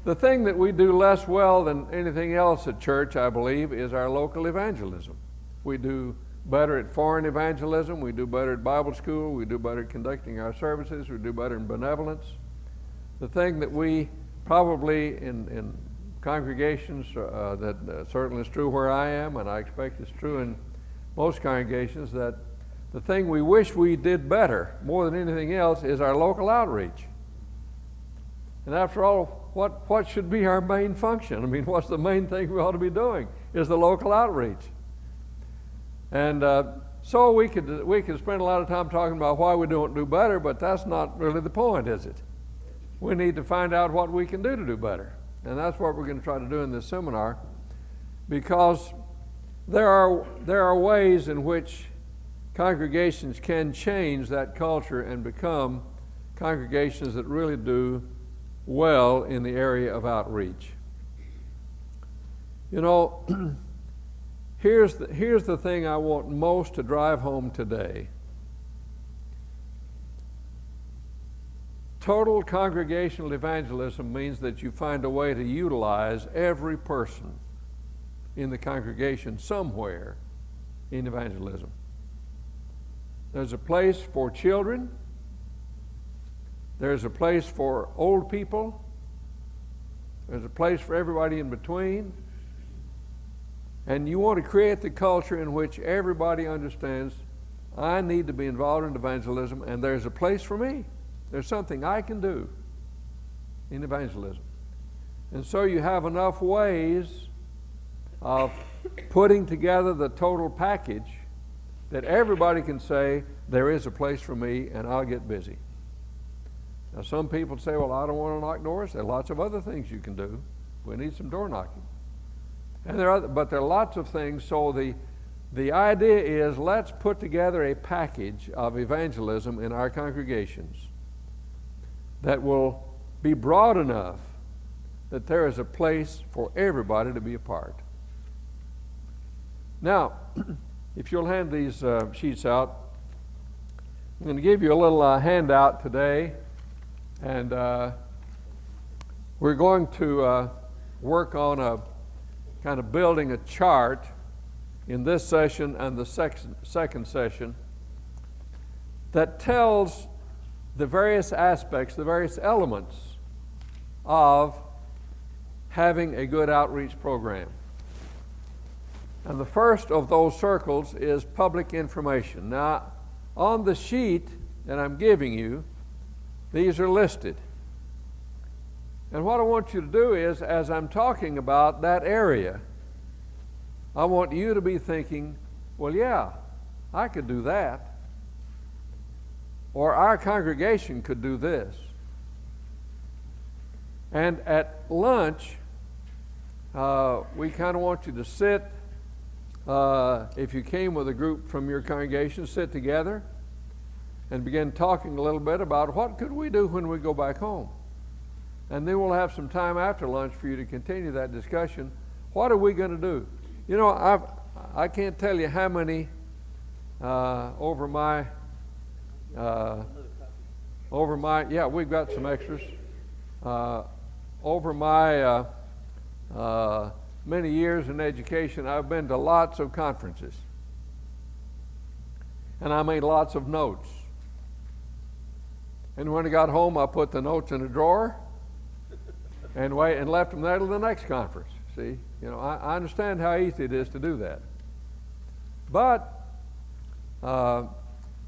the thing that we do less well than anything else at church, I believe, is our local evangelism. We do better at foreign evangelism. We do better at Bible school. We do better at conducting our services. We do better in benevolence. The thing that we probably in congregations, that certainly is true where I am, and I expect it's true in most congregations, that the thing we wish we did better, more than anything else, is our local outreach. And after all, what should be our main function? I mean, what's the main thing we ought to be doing? Is the local outreach. And so we could spend a lot of time talking about why we don't do better, but that's not really the point, is it? We need to find out what we can do to do better. And that's what we're going to try to do in this seminar, because there are ways in which congregations can change that culture and become congregations that really do well in the area of outreach. You know, here's the thing I want most to drive home today. Total congregational evangelism means that you find a way to utilize every person in the congregation somewhere in evangelism. There's a place for children. There's a place for old people. There's a place for everybody in between. And you want to create the culture in which everybody understands, I need to be involved in evangelism, and there's a place for me. There's something I can do in evangelism. And so you have enough ways of putting together the total package that everybody can say, there is a place for me, and I'll get busy. Now, some people say, well, I don't want to knock doors. There are lots of other things you can do. We need some door knocking. And but there are lots of things. So the idea is, let's put together a package of evangelism in our congregations that will be broad enough that there is a place for everybody to be a part. Now, if you'll hand these sheets out, I'm going to give you a little handout today, and we're going to work on a kind of building a chart in this session and the second session that tells the various aspects, the various elements of having a good outreach program. And the first of those circles is public information. Now, on the sheet that I'm giving you, these are listed. And what I want you to do is, as I'm talking about that area, I want you to be thinking, well, yeah, I could do that. Or our congregation could do this. And at lunch, we kind of want you to sit, if you came with a group from your congregation, sit together and begin talking a little bit about what could we do when we go back home. And then we'll have some time after lunch for you to continue that discussion. What are we going to do? You know, I can't tell you how many over my, we've got some extras. Over my many years in education, I've been to lots of conferences. And I made lots of notes. And when I got home, I put the notes in a drawer and left them there till the next conference. See, you know, I understand how easy it is to do that. But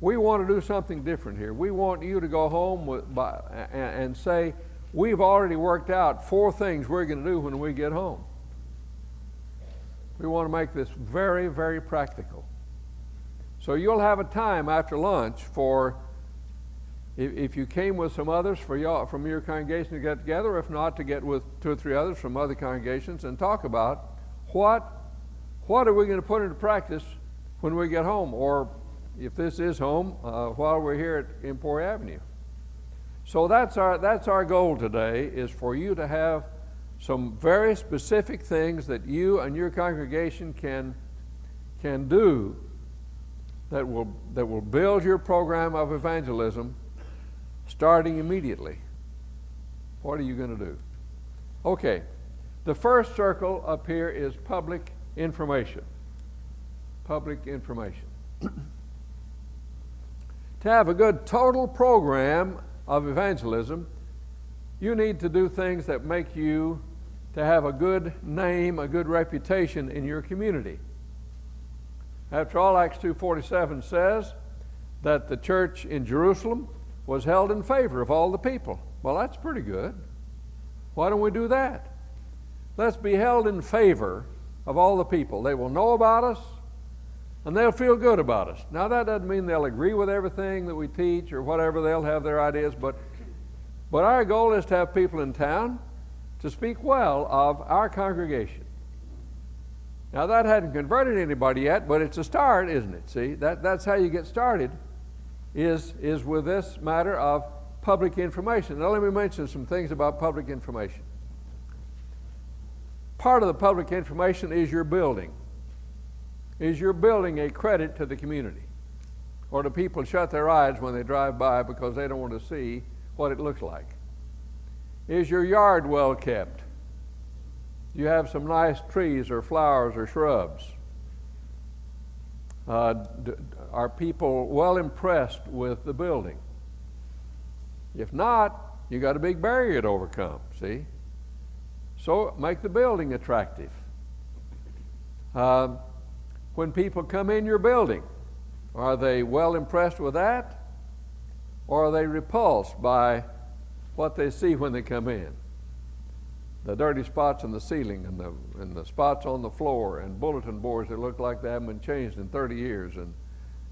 we want to do something different here. We want you to go home and say, we've already worked out 4 things we're going to do when we get home. We want to make this very, very practical. So you'll have a time after lunch for, if you came with some others from your congregation to get together, if not, to get with 2 or 3 others from other congregations and talk about what are we going to put into practice when we get home, or if this is home, while we're here at Emporia Avenue. So that's our goal today, is for you to have some very specific things that you and your congregation can do that will build your program of evangelism starting immediately. What are you going to do? Okay, the first circle up here is public information. Public information. To have a good total program of evangelism, you need to do things that make you to have a good name, a good reputation in your community. After all, Acts 2:47 says that the church in Jerusalem was held in favor of all the people. Well, that's pretty good. Why don't we do that? Let's be held in favor of all the people. They will know about us, and they'll feel good about us. Now, that doesn't mean they'll agree with everything that we teach or whatever. They'll have their ideas, but our goal is to have people in town to speak well of our congregation. Now, that hadn't converted anybody yet, but it's a start, isn't it? See, that's how you get started, is with this matter of public information. Now, let me mention some things about public information. Part of the public information is your building. Is your building a credit to the community? Or do people shut their eyes when they drive by because they don't want to see what it looks like? Is your yard well kept? Do you have some nice trees or flowers or shrubs? Are people well impressed with the building? If not, you got a big barrier to overcome, see? So make the building attractive. When people come in your building, are they well impressed with that? Or are they repulsed by what they see when they come in? The dirty spots in the ceiling and the spots on the floor and bulletin boards that look like they haven't been changed in 30 years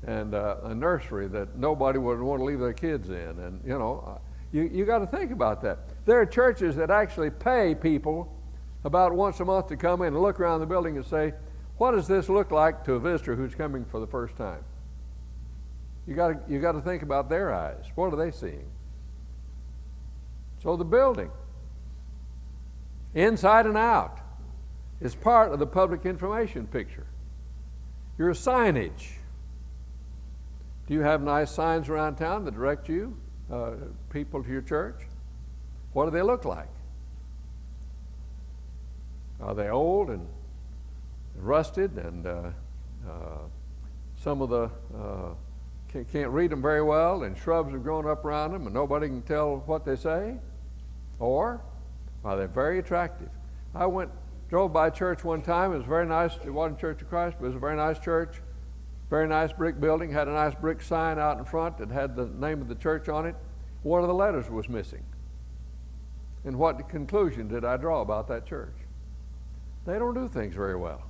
and a nursery that nobody would want to leave their kids in. And, you got to think about that. There are churches that actually pay people about once a month to come in and look around the building and say, what does this look like to a visitor who's coming for the first time? You got to think about their eyes. What are they seeing? So the building, inside and out, is part of the public information picture. Your signage. Do you have nice signs around town that direct you, people to your church? What do they look like? Are they old and rusted and some of the can't read them very well and shrubs have grown up around them and nobody can tell what they say? Or are they very attractive? I drove by church one time. It was very nice. It wasn't Church of Christ, but it was a very nice church. Very nice brick building. Had a nice brick sign out in front that had the name of the church on it. One of the letters was missing. And what conclusion did I draw about that church? They don't do things very well.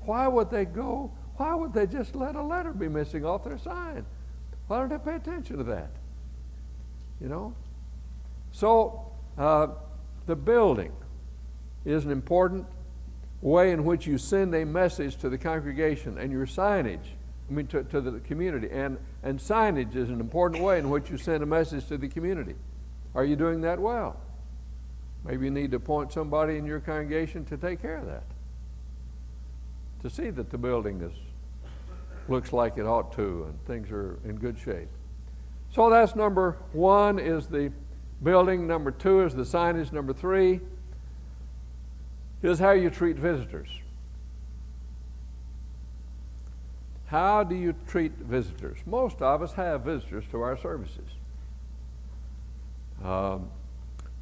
Why would they just let a letter be missing off their sign? Why don't they pay attention to that? So the building is an important way in which you send a message to the congregation, and your signage, to the community. And signage is an important way in which you send a message to the community. Are you doing that well? Maybe you need to appoint somebody in your congregation to take care of that, to see that the building looks like it ought to and things are in good shape. So that's number one, is the building. Number two is the signage. Number three is how you treat visitors. How do you treat visitors? Most of us have visitors to our services.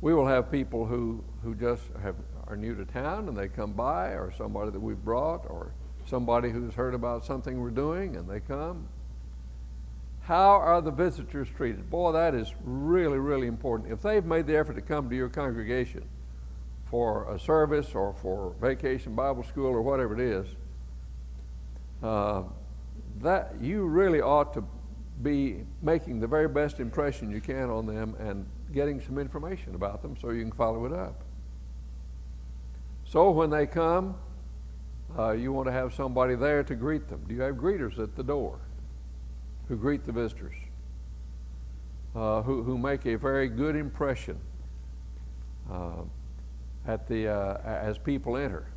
We will have people who just are new to town and they come by, or somebody that we've brought, or somebody who's heard about something we're doing and they come. How are the visitors treated? Boy, that is really, really important. If they've made the effort to come to your congregation for a service or for vacation Bible school or whatever it is, that you really ought to be making the very best impression you can on them and getting some information about them so you can follow it up. So when they come, you want to have somebody there to greet them. Do you have greeters at the door who greet the visitors, who make a very good impression as people enter,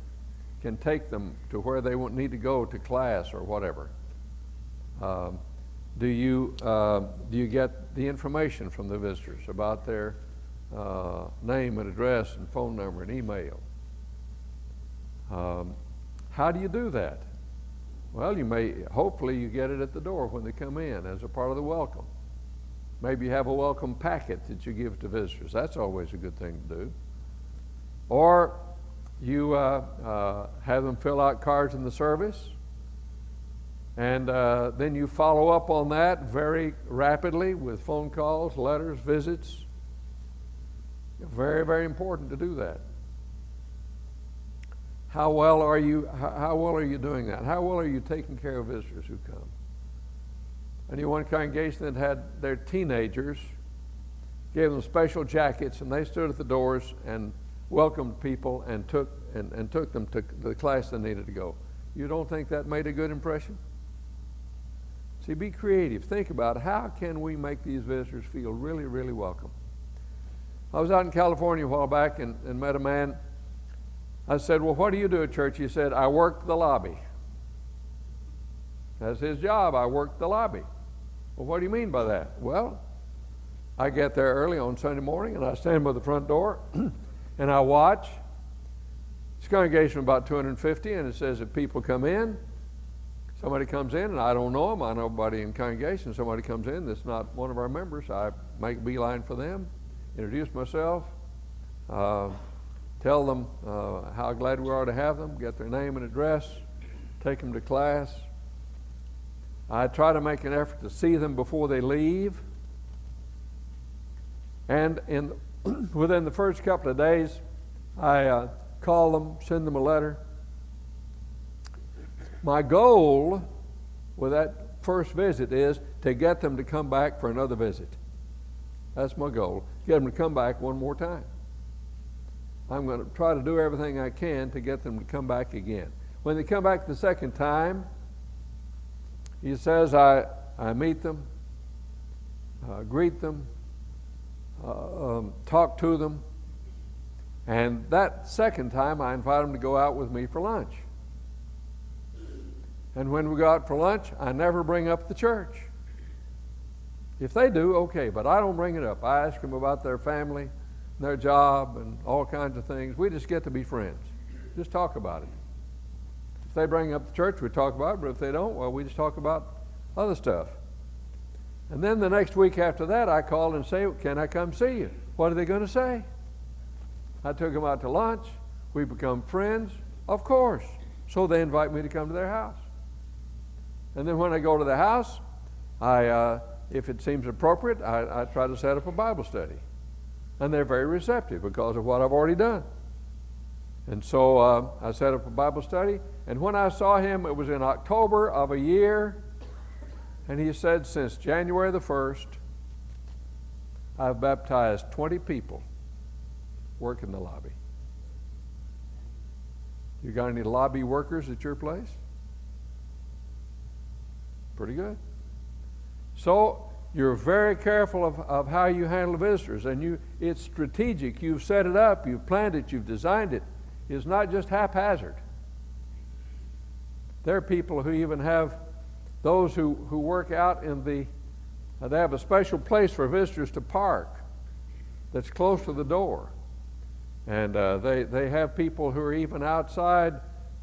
can take them to where they need to go to class or whatever? Do you get the information from the visitors about their name and address and phone number and email. How do you do that? Well, hopefully you get it at the door when they come in as a part of the welcome. Maybe you have a welcome packet that you give to visitors. That's always a good thing to do. Or you have them fill out cards in the service, and then you follow up on that very rapidly with phone calls, letters, visits. Very, very important to do that. How well are you doing that? How well are you taking care of visitors who come? I knew one congregation that had their teenagers, gave them special jackets, and they stood at the doors and welcomed people and took them to the class they needed to go. You don't think that made a good impression? See, be creative. Think about how can we make these visitors feel really, really welcome. I was out in California a while back and met a man. I said, well, what do you do at church? He said, I work the lobby. That's his job. I work the lobby. Well, what do you mean by that? Well, I get there early on Sunday morning and I stand by the front door and I watch. It's a congregation of about 250, and it says if people come in, somebody comes in and I don't know them, I know nobody in the congregation, somebody comes in that's not one of our members, I make a beeline for them, introduce myself, tell them how glad we are to have them, get their name and address, take them to class. I try to make an effort to see them before they leave. And within the first couple of days, I call them, send them a letter. My goal with that first visit is to get them to come back for another visit. That's my goal. Get them to come back one more time. I'm going to try to do everything I can to get them to come back again. When they come back the second time, he says I meet them, greet them, talk to them, and that second time I invite them to go out with me for lunch. And when we go out for lunch, I never bring up the church. If they do, okay, but I don't bring it up. I ask them about their family, their job, and all kinds of things. We just get to be friends. Just talk about it. If they bring up the church, we talk about it, but if they don't, well, we just talk about other stuff. And then the next week after that, I call and say, can I come see you? What are they going to say? I took them out to lunch. We become friends. Of course. So they invite me to come to their house. And then when I go to the house, if it seems appropriate, I try to set up a Bible study. And they're very receptive because of what I've already done. And so I set up a Bible study. And when I saw him, it was in October of a year. And he said, since January the 1st, I've baptized 20 people work in the lobby. You got any lobby workers at your place? Pretty good. So you're very careful of how you handle visitors, and it's strategic. You've set it up, you've planned it, you've designed it. It's not just haphazard. There are people who even have those who work out in they have a special place for visitors to park that's close to the door. And they have people who are even outside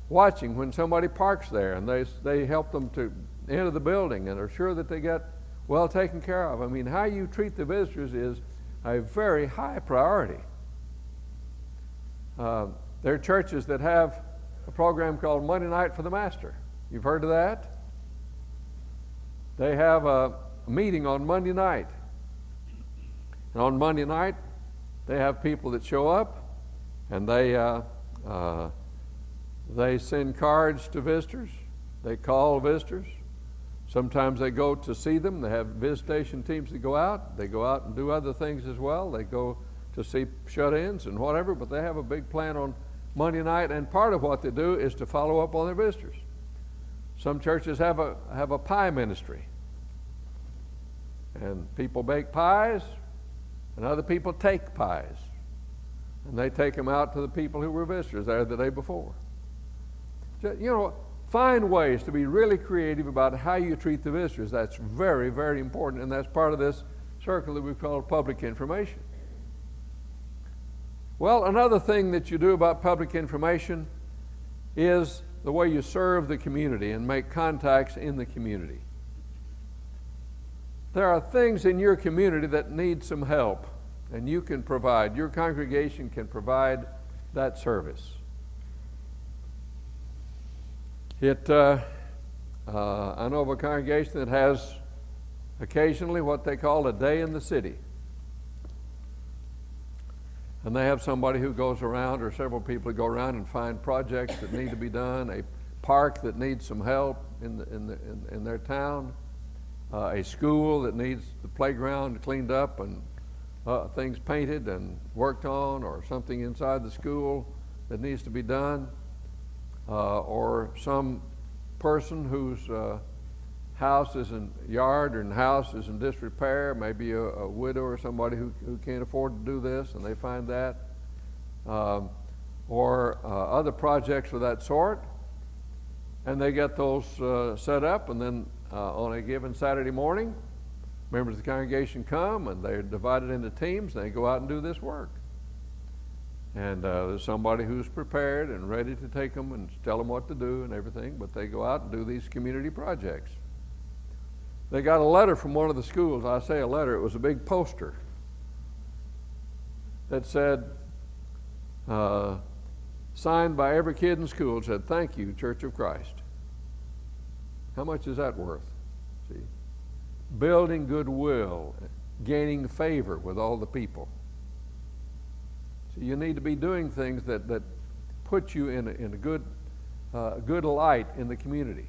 watching when somebody parks there, and they help them to enter the building and are sure that they get well taken care of. I mean, how you treat the visitors is a very high priority. There are churches that have a program called Monday Night for the Master. You've heard of that? They have a meeting on Monday night. And on Monday night, they have people that show up, and they send cards to visitors. They call visitors. Sometimes they go to see them. They have visitation teams that go out. They go out and do other things as well. They go to see shut-ins and whatever, but they have a big plan on Monday night, and part of what they do is to follow up on their visitors. Some churches have a pie ministry, and people bake pies, and other people take pies, and they take them out to the people who were visitors there the day before. Find ways to be really creative about how you treat the visitors. That's very, very important, and that's part of this circle that we've called public information. Well, another thing that you do about public information is the way you serve the community and make contacts in the community. There are things in your community that need some help, and you can provide, your congregation can provide that service. I know of a congregation that has occasionally what they call a day in the city. And they have somebody who goes around, or several people who go around and find projects that need to be done, a park that needs some help in their town, a school that needs the playground cleaned up and things painted and worked on, or something inside the school that needs to be done, or some person whose house is in yard and house is in disrepair, maybe a widow or somebody who can't afford to do this, and they find that, or other projects of that sort, and they get those set up, and then on a given Saturday morning, members of the congregation come, and they're divided into teams, and they go out and do this work. And there's somebody who's prepared and ready to take them and tell them what to do and everything, but they go out and do these community projects. They got a letter from one of the schools. I say a letter, it was a big poster that said, signed by every kid in school, said, "Thank you, Church of Christ." How much is that worth? See? Building goodwill, gaining favor with all the people. So you need to be doing things that put you in a good light in the community.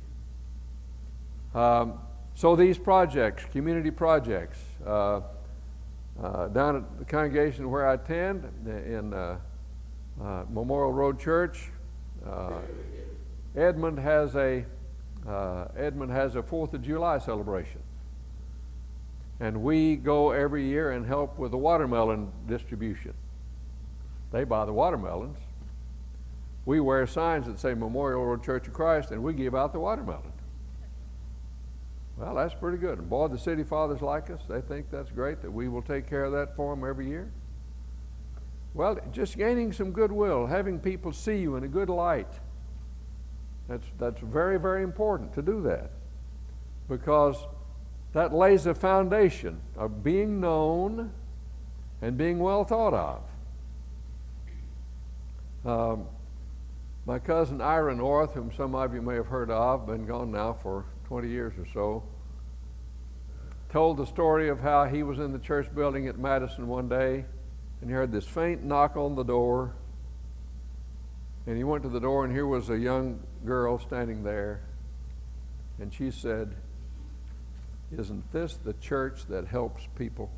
So these projects, community projects, down at the congregation where I attend in Memorial Road Church, Edmond has a 4th of July celebration. And we go every year and help with the watermelon distribution. They buy the watermelons. We wear signs that say Memorial Road Church of Christ, and we give out the watermelon. Well, that's pretty good. And boy, the city fathers like us. They think that's great that we will take care of that for them every year. Well, just gaining some goodwill, having people see you in a good light. That's very, very important to do that, because that lays a foundation of being known and being well thought of. My cousin Ira North, whom some of you may have heard of, been gone now for 20 years or so, told the story of how he was in the church building at Madison one day, and he heard this faint knock on the door, and he went to the door, and here was a young girl standing there, and she said, "Isn't this the church that helps people?"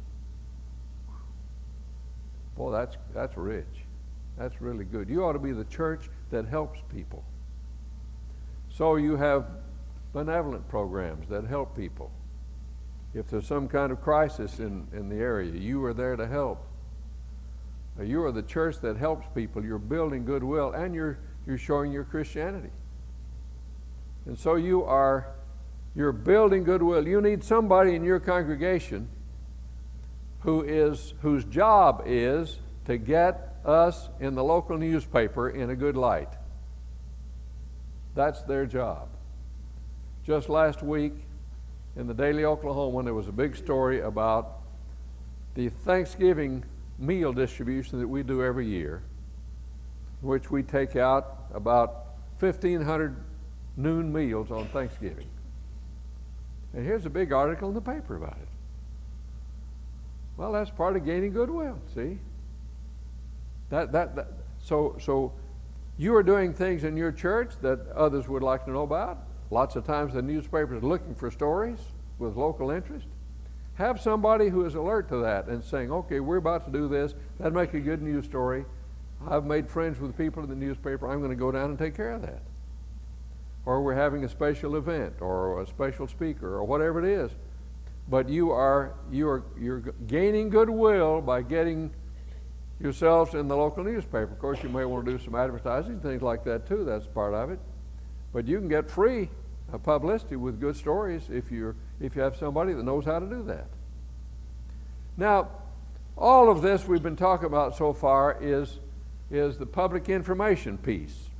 Boy, that's rich. That's really good. You ought to be the church that helps people. So you have benevolent programs that help people. If there's some kind of crisis in the area, you are there to help. You are the church that helps people. You're building goodwill, and you're showing your Christianity. And so you're building goodwill. You need somebody in your congregation whose job is to get us in the local newspaper in a good light. That's their job. Just last week in the Daily Oklahoman, there was a big story about the Thanksgiving meal distribution that we do every year, which we take out about 1,500 noon meals on Thanksgiving. And here's a big article in the paper about it. Well, that's part of gaining goodwill, see? So you are doing things in your church that others would like to know about. Lots of times the newspaper is looking for stories with local interest. Have somebody who is alert to that and saying, okay, we're about to do this. That'd make a good news story. I've made friends with people in the newspaper. I'm going to go down and take care of that. Or we're having a special event or a special speaker or whatever it is. But you're gaining goodwill by getting yourselves in the local newspaper. Of course, you may want to do some advertising, things like that too. That's part of it. But you can get free publicity with good stories if you have somebody that knows how to do that. Now, All of this we've been talking about so far is the public information piece.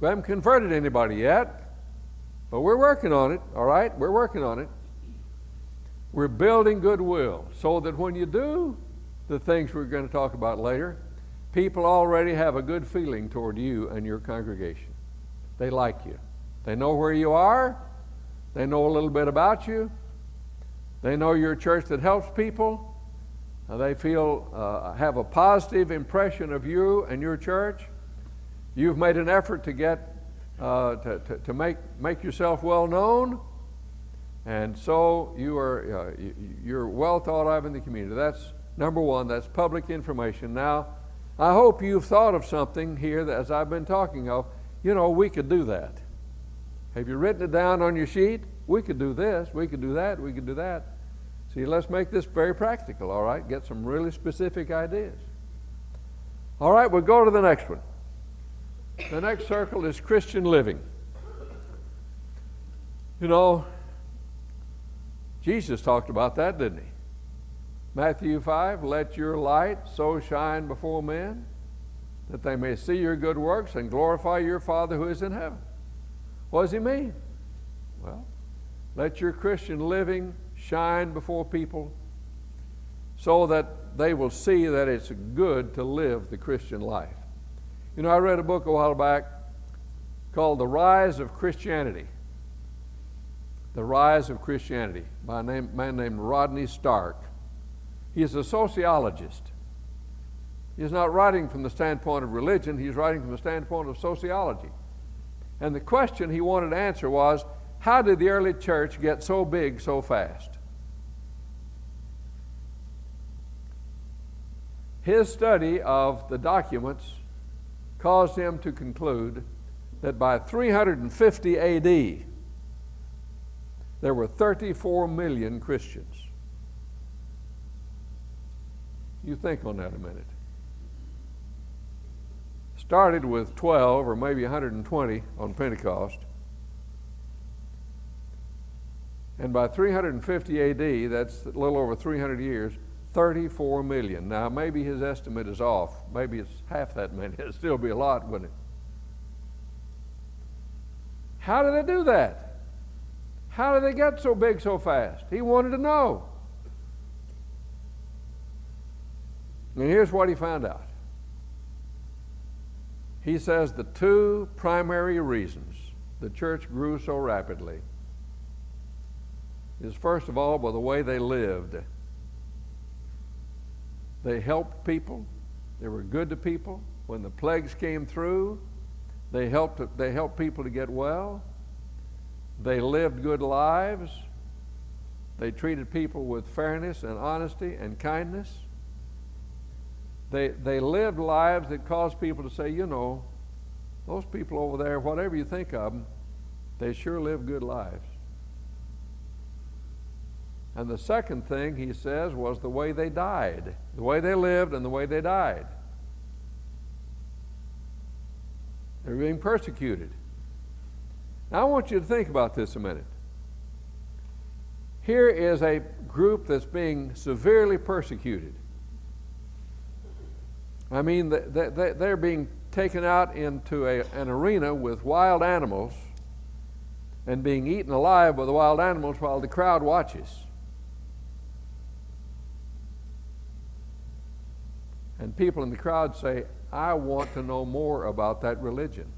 We haven't converted anybody yet, but we're working on it, all right? We're working on it. We're building goodwill so that when you do the things we're going to talk about later, people already have a good feeling toward you and your congregation. They like you. They know where you are. They know a little bit about you. They know you're a church that helps people. They feel, have a positive impression of you and your church. You've made an effort to get, to make yourself well known. And so you're well thought of in the community. That's number one. That's public information. Now, I hope you've thought of something here that, as I've been talking of, we could do that. Have you written it down on your sheet? We could do this, we could do that, we could do that. See, let's make this very practical, all right? Get some really specific ideas. All right, we'll go to the next one. The next circle is Christian living. Jesus talked about that, didn't he? Matthew 5, let your light so shine before men that they may see your good works and glorify your Father who is in heaven. What does he mean? Well, let your Christian living shine before people so that they will see that it's good to live the Christian life. I read a book a while back called The Rise of Christianity. The Rise of Christianity by a man named Rodney Stark. He's a sociologist. He's not writing from the standpoint of religion, he's writing from the standpoint of sociology. And the question he wanted to answer was, how did the early church get so big so fast? His study of the documents caused him to conclude that by 350 AD, there were 34 million Christians. You think on that a minute. Started with 12 or maybe 120 on Pentecost. And by 350 AD, that's a little over 300 years, 34 million. Now, maybe his estimate is off. Maybe it's half that many. It'd still be a lot, wouldn't it? How did they do that? How did they get so big so fast? He wanted to know. And here's what he found out. He says the two primary reasons the church grew so rapidly is, first of all, by the way they lived. They helped people. They were good to people. When the plagues came through, they helped people to get well. They lived good lives. They treated people with fairness and honesty and kindness. They lived lives that caused people to say, those people over there, whatever you think of them, they sure live good lives. And the second thing, he says, was the way they died. The way they lived and the way they died. They were being persecuted. Now I want you to think about this a minute. Here is a group that's being severely persecuted. I mean, they're being taken out into an arena with wild animals and being eaten alive by the wild animals while the crowd watches. And people in the crowd say, I want to know more about that religion.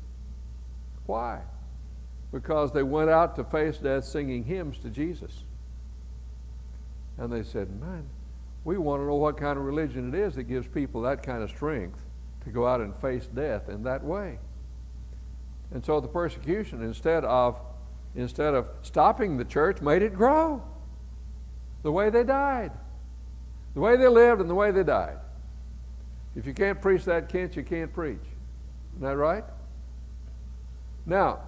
Why? Because they went out to face death singing hymns to Jesus. And they said, man, we want to know what kind of religion it is that gives people that kind of strength to go out and face death in that way. And so the persecution, instead of stopping the church, made it grow. The way they died. The way they lived and the way they died. If you can't preach that, Kent, you can't preach. Isn't that right? Now,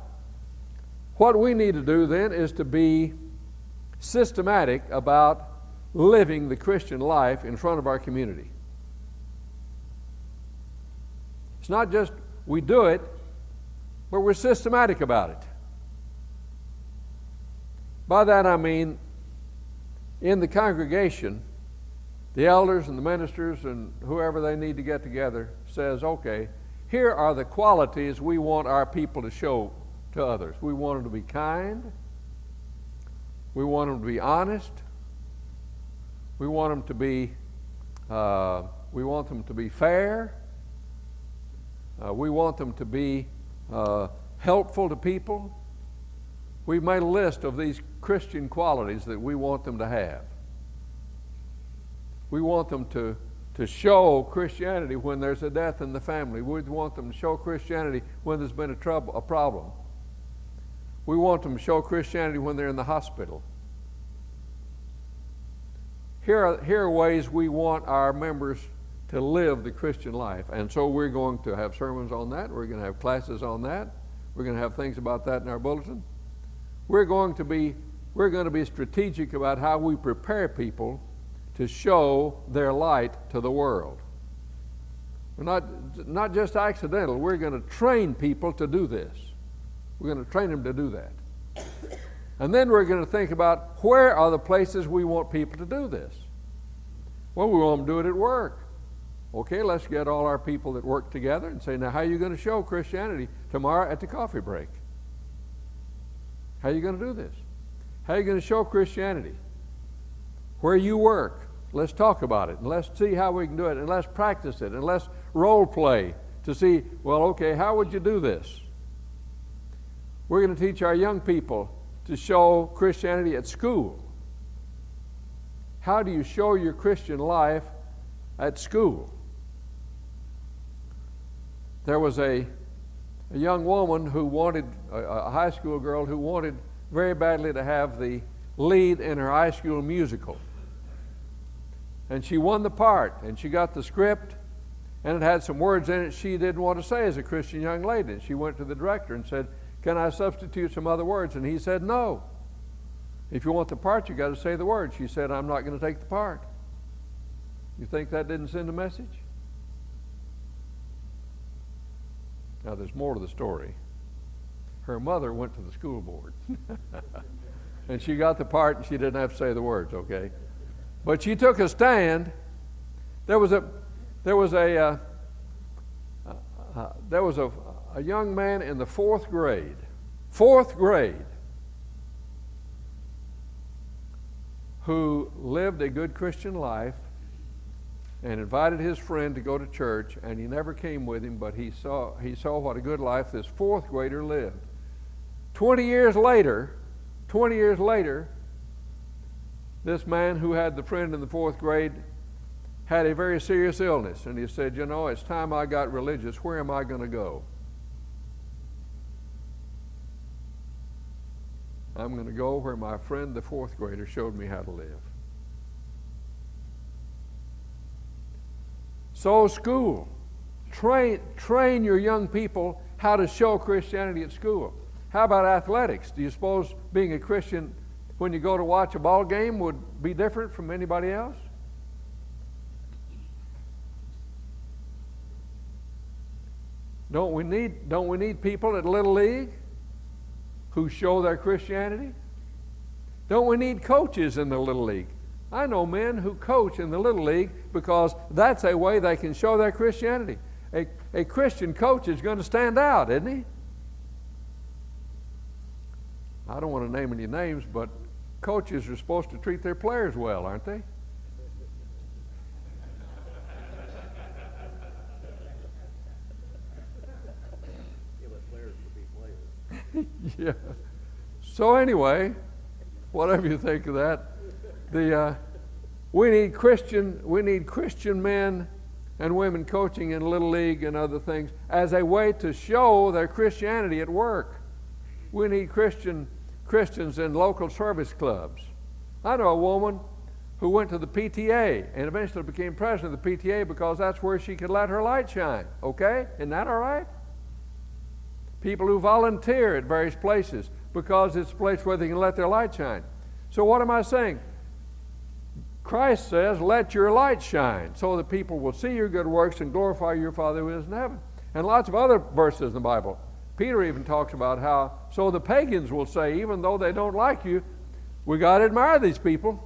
what we need to do then is to be systematic about living the Christian life in front of our community. It's not just we do it, but we're systematic about it. By that I mean, in the congregation, the elders and the ministers and whoever they need to get together says, okay, here are the qualities we want our people to show to others. We want them to be kind. We want them to be honest. We want them to be fair. We want them to be helpful to people. We've made a list of these Christian qualities that we want them to have. We want them to show Christianity when there's a death in the family. We want them to show Christianity when there's been a problem. We want them to show Christianity when they're in the hospital. Here are ways we want our members to live the Christian life. And so we're going to have sermons on that. We're going to have classes on that. We're going to have things about that in our bulletin. We're going to be strategic about how we prepare people to show their light to the world. We're not just accidental. We're going to train people to do this. We're going to train them to do that. And then we're going to think about where are the places we want people to do this. Well, we want them to do it at work. Okay, let's get all our people that work together and say, now how are you going to show Christianity tomorrow at the coffee break? How are you going to do this? How are you going to show Christianity? Where you work, let's talk about it, and let's see how we can do it, and let's practice it, and let's role play to see, well, okay, how would you do this? We're going to teach our young people to show Christianity at school. How do you show your Christian life at school? There was a young woman who wanted, a high school girl who wanted very badly to have the lead in her high school musical. And she won the part, and she got the script, and it had some words in it she didn't want to say as a Christian young lady. And she went to the director and said, can I substitute some other words? And he said, no. If you want the part, you got to say the words. She said, I'm not going to take the part. You think that didn't send a message? Now, there's more to the story. Her mother went to the school board. And she got the part, and she didn't have to say the words, okay? But she took a stand. There was a young man in the fourth grade, who lived a good Christian life and invited his friend to go to church, and he never came with him, but he saw what a good life this fourth grader lived. 20 years later, this man who had the friend in the fourth grade had a very serious illness, and he said, you know, it's time I got religious. Where am I going to go? I'm going to go where my friend, the fourth grader, showed me how to live. So school, train your young people how to show Christianity at school. How about athletics? Do you suppose being a Christian when you go to watch a ball game would be different from anybody else? Don't we need people at Little League who show their Christianity? Don't we need coaches in the Little League? I know men who coach in the Little League because that's a way they can show their Christianity. A Christian coach is going to stand out, isn't he? I don't want to name any names, but coaches are supposed to treat their players well, aren't they? Yeah. So anyway, whatever you think of that, we need Christian men and women coaching in Little League and other things as a way to show their Christianity at work. We need Christians in local service clubs. I know a woman who went to the PTA and eventually became president of the PTA because that's where she could let her light shine. Okay? Isn't that all right? People who volunteer at various places because it's a place where they can let their light shine. So what am I saying? Christ says, let your light shine so that people will see your good works and glorify your Father who is in heaven. And lots of other verses in the Bible. Peter even talks about how, so the pagans will say, even though they don't like you, we got to admire these people.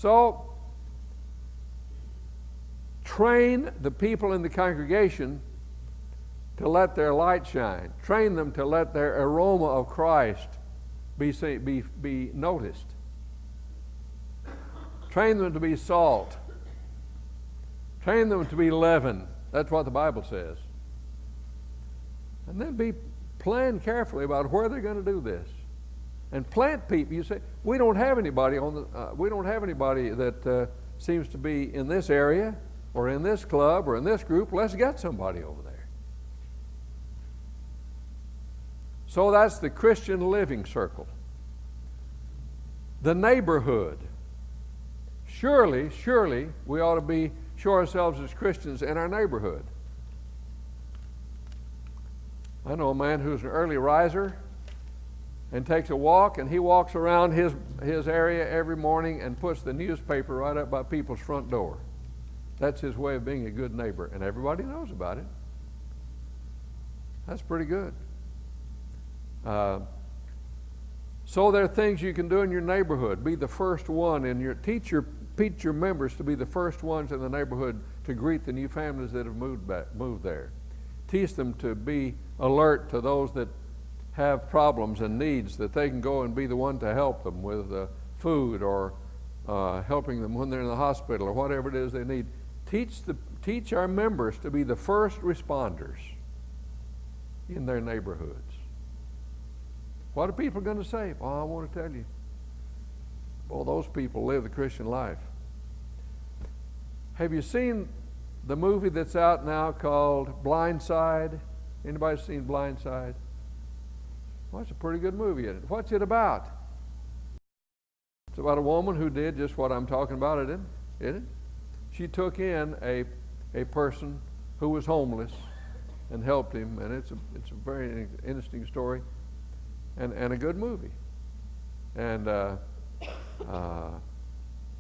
So, train the people in the congregation to let their light shine. Train them to let their aroma of Christ be noticed. Train them to be salt. Train them to be leaven. That's what the Bible says. And then plan carefully about where they're going to do this. And plant people. You say, we don't have anybody that seems to be in this area or in this club or in this group. Let's get somebody over there. So that's the Christian living circle. The neighborhood. Surely, we ought to show ourselves as Christians in our neighborhood. I know a man who's an early riser and takes a walk, and he walks around his area every morning and puts the newspaper right up by people's front door. That's his way of being a good neighbor, and everybody knows about it. That's pretty good. So there are things you can do in your neighborhood. Be the first one teach your members to be the first ones in the neighborhood to greet the new families that have moved there. Teach them to be alert to those that have problems and needs, that they can go and be the one to help them with food or helping them when they're in the hospital or whatever it is they need. Teach our members to be the first responders in their neighborhoods. What are people going to say? Well, I want to tell you. Well, those people live the Christian life. Have you seen the movie that's out now called Blind Side? Anybody seen Blind Side? Well, it's a pretty good movie, isn't it? What's it about? It's about a woman who did just what I'm talking about, isn't it? She took in a person who was homeless and helped him, and it's a very interesting story and a good movie. And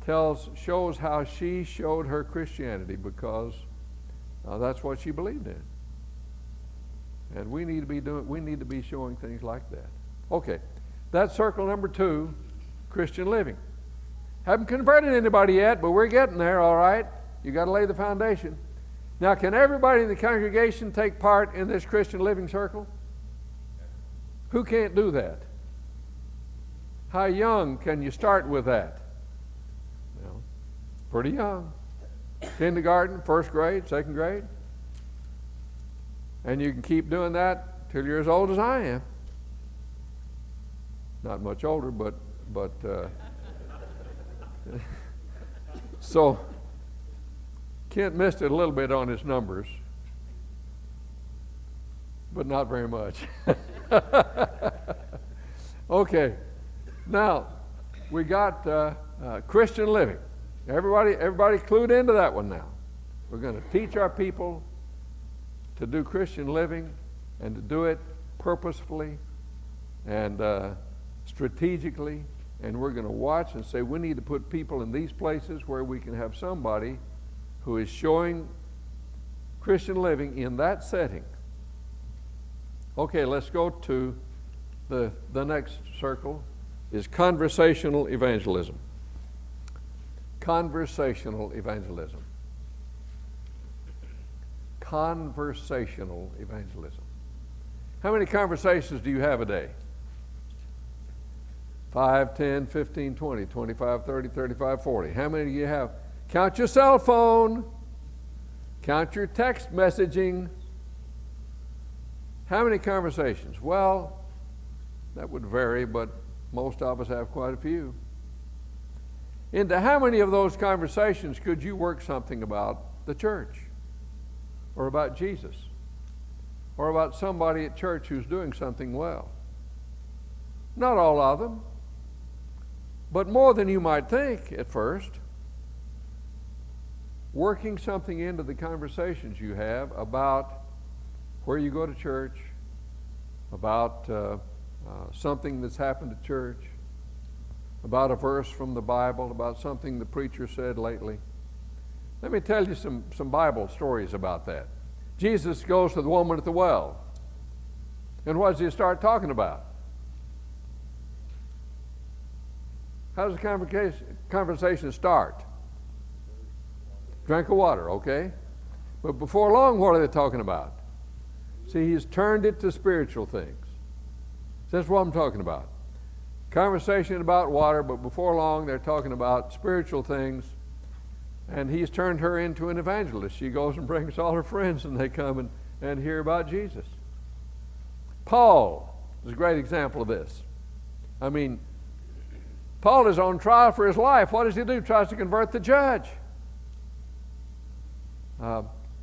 shows how she showed her Christianity because that's what she believed in. And we need to be showing things like that. Okay, that's circle number 2, Christian living. Haven't converted anybody yet, but we're getting there, all right? You got to lay the foundation. Now, can everybody in the congregation take part in this Christian living circle? Who can't do that? How young can you start with that? Well, pretty young. Kindergarten, first grade, second grade. And you can keep doing that till you're as old as I am. Not much older, but so Kent missed it a little bit on his numbers, but not very much. Okay, now we got Christian living. Everybody clued into that one now. We're going to teach our people to do Christian living and to do it purposefully and strategically, and we're going to watch and say we need to put people in these places where we can have somebody who is showing Christian living in that setting. Okay, let's go to the next circle is conversational evangelism. Conversational evangelism. Conversational evangelism. How many conversations do you have a day? 5, 10, 15, 20, 25, 30, 35, 40. How many do you have? Count your cell phone. Count your text messaging. How many conversations? Well, that would vary, but most of us have quite a few. Into how many of those conversations could you work something about the church? Or about Jesus? Or about somebody at church who's doing something well? Not all of them, but more than you might think at first. Working something into the conversations you have about where you go to church, about something that's happened at church, about a verse from the Bible, about something the preacher said lately. Let me tell you some Bible stories about that. Jesus goes to the woman at the well. And what does he start talking about? How does the conversation start? Drink of water, okay? But before long, what are they talking about? See, he's turned it to spiritual things. That's what I'm talking about. Conversation about water, but before long, they're talking about spiritual things. And he's turned her into an evangelist. She goes and brings all her friends, and they come and hear about Jesus. Paul is a great example of this. I mean, Paul is on trial for his life. What does he do? He tries to convert the judge.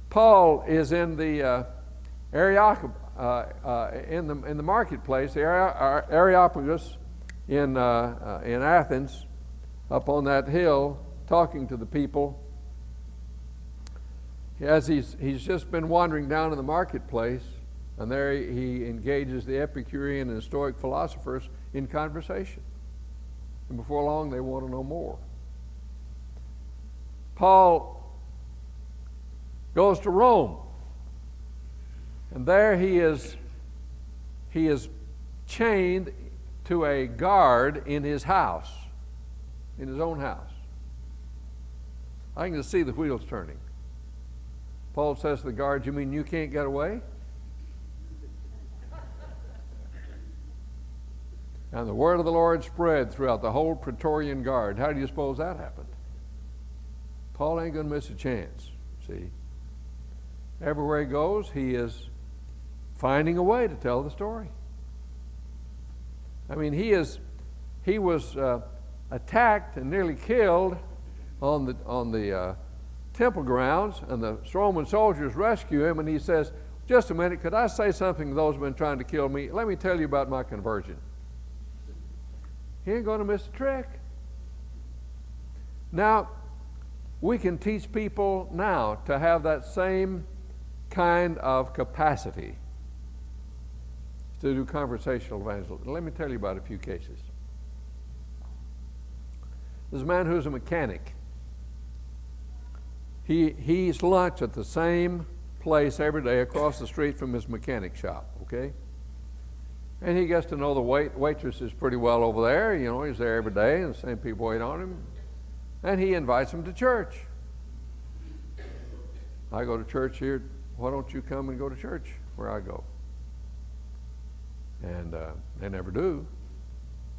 Paul is in the in the marketplace, the Areopagus in Athens, up on that hill, talking to the people. As he's just been wandering down in the marketplace, and there he engages the Epicurean and Stoic philosophers in conversation. And before long, they want to know more. Paul goes to Rome, and there he is chained to a guard in his house, in his own house. I can just see the wheels turning. Paul says to the guard, "You mean you can't get away?" And the word of the Lord spread throughout the whole Praetorian Guard. How do you suppose that happened? Paul ain't going to miss a chance, see. Everywhere he goes, he is finding a way to tell the story. I mean, he was attacked and nearly killed on the temple grounds, and the Roman soldiers rescue him, and he says, "Just a minute, could I say something to those who have been trying to kill me? Let me tell you about my conversion." He ain't going to miss a trick. Now, we can teach people now to have that same kind of capacity to do conversational evangelism. Let me tell you about a few cases. There's a man who's a mechanic. He eats lunch at the same place every day across the street from his mechanic shop, okay? And he gets to know the waitresses pretty well over there. You know, he's there every day, and the same people wait on him. And he invites them to church. I go to church here. Why don't you come and go to church where I go? And they never do.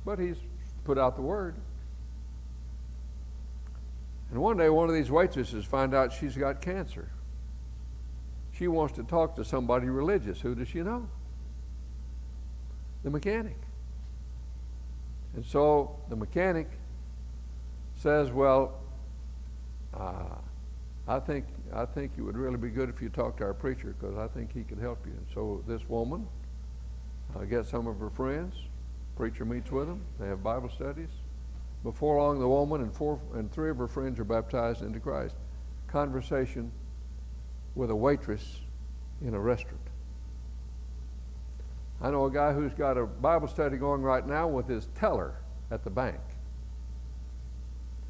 But he's put out the word. And one day, one of these waitresses finds out she's got cancer. She wants to talk to somebody religious. Who does she know? The mechanic. And so the mechanic says, "Well, I think it would really be good if you talked to our preacher, because I think he could help you." And so this woman gets some of her friends. Preacher meets with them. They have Bible studies. Before long, the woman and three of her friends are baptized into Christ. Conversation with a waitress in a restaurant. I know a guy who's got a Bible study going right now with his teller at the bank.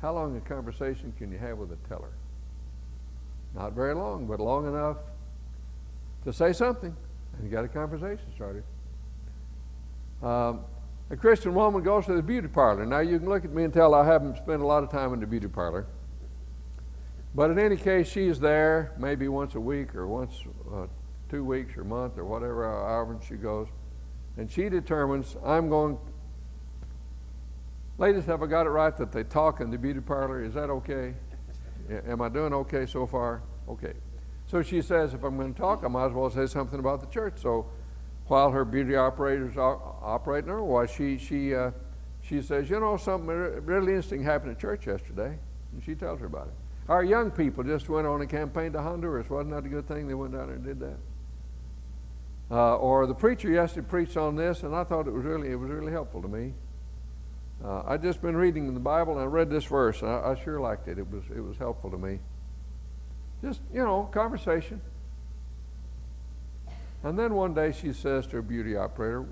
How long a conversation can you have with a teller? Not very long, but long enough to say something, and you got a conversation started. A Christian woman goes to the beauty parlor. Now, you can look at me and tell I haven't spent a lot of time in the beauty parlor. But in any case, she's there maybe once a week or once 2 weeks or a month or whatever, however she goes. And she determines, ladies, have I got it right that they talk in the beauty parlor? Is that okay? Am I doing okay so far? Okay. So she says, if I'm going to talk, I might as well say something about the church. So while her beauty operator's operating her, why she says, you know, something really interesting happened at church yesterday. And she tells her about it. Our young people just went on a campaign to Honduras. Wasn't that a good thing? They went down there and did that. Or the preacher yesterday preached on this, and I thought it was really helpful to me. I'd just been reading in the Bible, and I read this verse, and I sure liked it. It was helpful to me. Just, you know, conversation. And then one day she says to her beauty operator,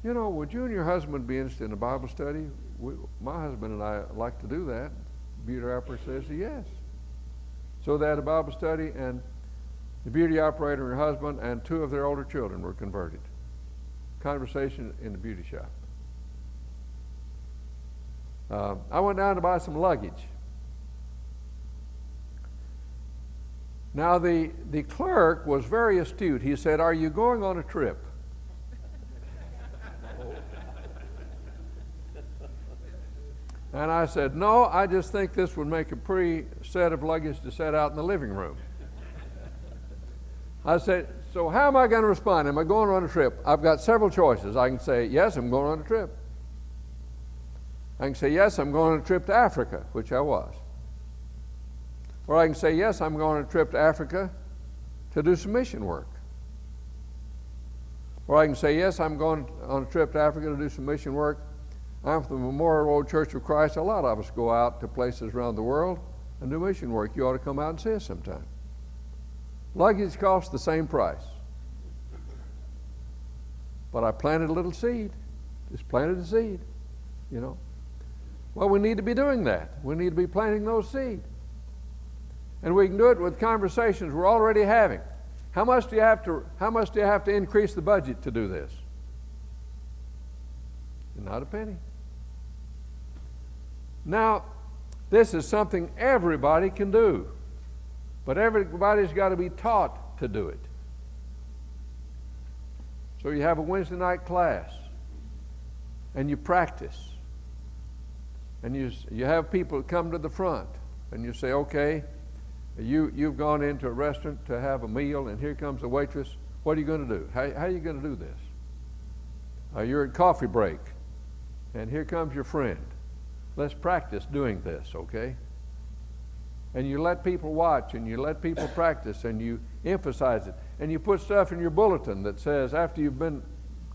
you know, would you and your husband be interested in a Bible study? My husband and I like to do that. The beauty operator says yes. So they had a Bible study, and the beauty operator and her husband and 2 of their older children were converted. Conversation in the beauty shop. I went down to buy some luggage. Now the clerk was very astute. He said, "Are you going on a trip?" And I said, "No, I just think this would make a pretty set of luggage to set out in the living room." I said, "So how am I going to respond? Am I going on a trip?" I've got several choices. I can say, "Yes, I'm going on a trip." I can say, "Yes, I'm going on a trip to Africa," which I was. Or I can say, "Yes, I'm going on a trip to Africa to do some mission work." Or I can say, "Yes, I'm going on a trip to Africa to do some mission work. I'm from the Memorial Road Church of Christ. A lot of us go out to places around the world and do mission work. You ought to come out and see us sometime." Luggage costs the same price. But I planted a little seed. Just planted a seed, you know. Well, we need to be doing that. We need to be planting those seeds. And we can do it with conversations we're already having. How much do you have to increase the budget to do this? Not a penny. Now, this is something everybody can do, but everybody's got to be taught to do it. So you have a Wednesday night class, and you practice, and you have people come to the front, and you say, "Okay, you've gone into a restaurant to have a meal, and here comes the waitress. What are you going to do? How are you going to do this? You're at coffee break, and here comes your friend. Let's practice doing this, okay?" And you let people watch, and you let people practice, and you emphasize it. And you put stuff in your bulletin that says, after you've been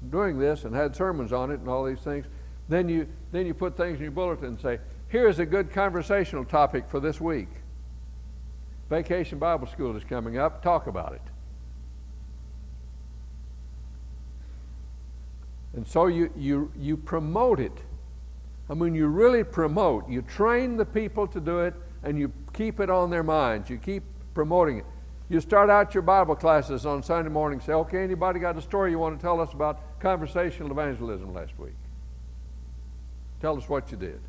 doing this and had sermons on it and all these things, then you put things in your bulletin and say, "Here's a good conversational topic for this week. Vacation Bible School is coming up. Talk about it." And so you promote it. I mean, you really promote. You train the people to do it, and you keep it on their minds. You keep promoting it. You start out your Bible classes on Sunday morning, say, "Okay, anybody got a story you want to tell us about conversational evangelism last week? Tell us what you did."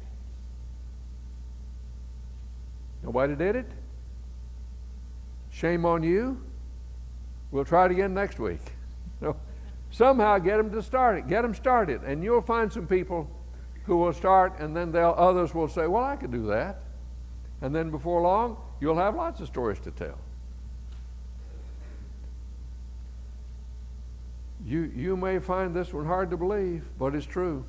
Nobody did it? Shame on you. We'll try it again next week. Somehow get them to start it. Get them started, and you'll find some people who will start, and then others will say, "Well, I could do that." And then before long, you'll have lots of stories to tell. You may find this one hard to believe, but it's true.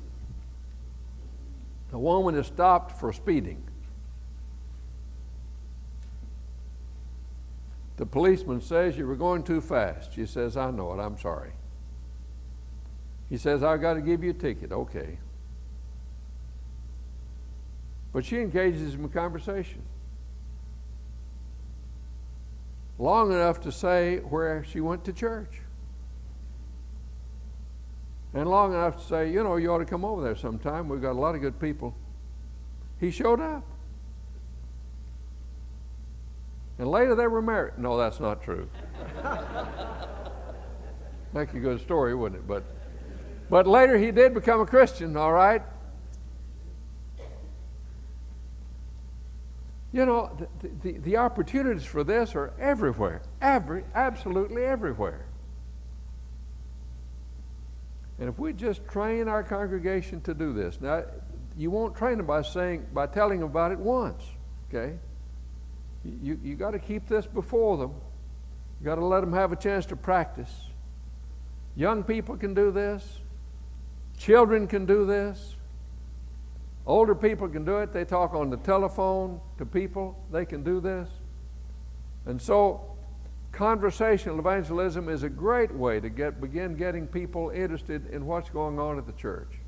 A woman is stopped for speeding. The policeman says, "You were going too fast." She says, "I know it, I'm sorry." He says, "I've got to give you a ticket." Okay. But she engages him in conversation long enough to say where she went to church, and long enough to say, "You know, you ought to come over there sometime. We've got a lot of good people." He showed up. And later they were married. No, that's not true. Make a good story, wouldn't it? But later he did become a Christian, all right? You know, the opportunities for this are everywhere. Absolutely everywhere. And if we just train our congregation to do this, now you won't train them by telling them about it once, okay? You got to keep this before them. You got to let them have a chance to practice. Young people can do this. Children can do this. Older people can do it. They talk on the telephone to people. They can do this. And so conversational evangelism is a great way to begin getting people interested in what's going on at the church.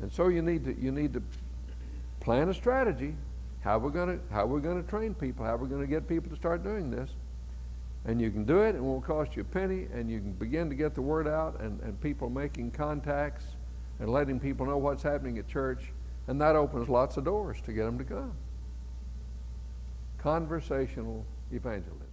And so you need to plan a strategy. How we're going to train people, how we're going to get people to start doing this. And you can do it, and it won't cost you a penny, and you can begin to get the word out, and people making contacts and letting people know what's happening at church, and that opens lots of doors to get them to come. Conversational evangelism.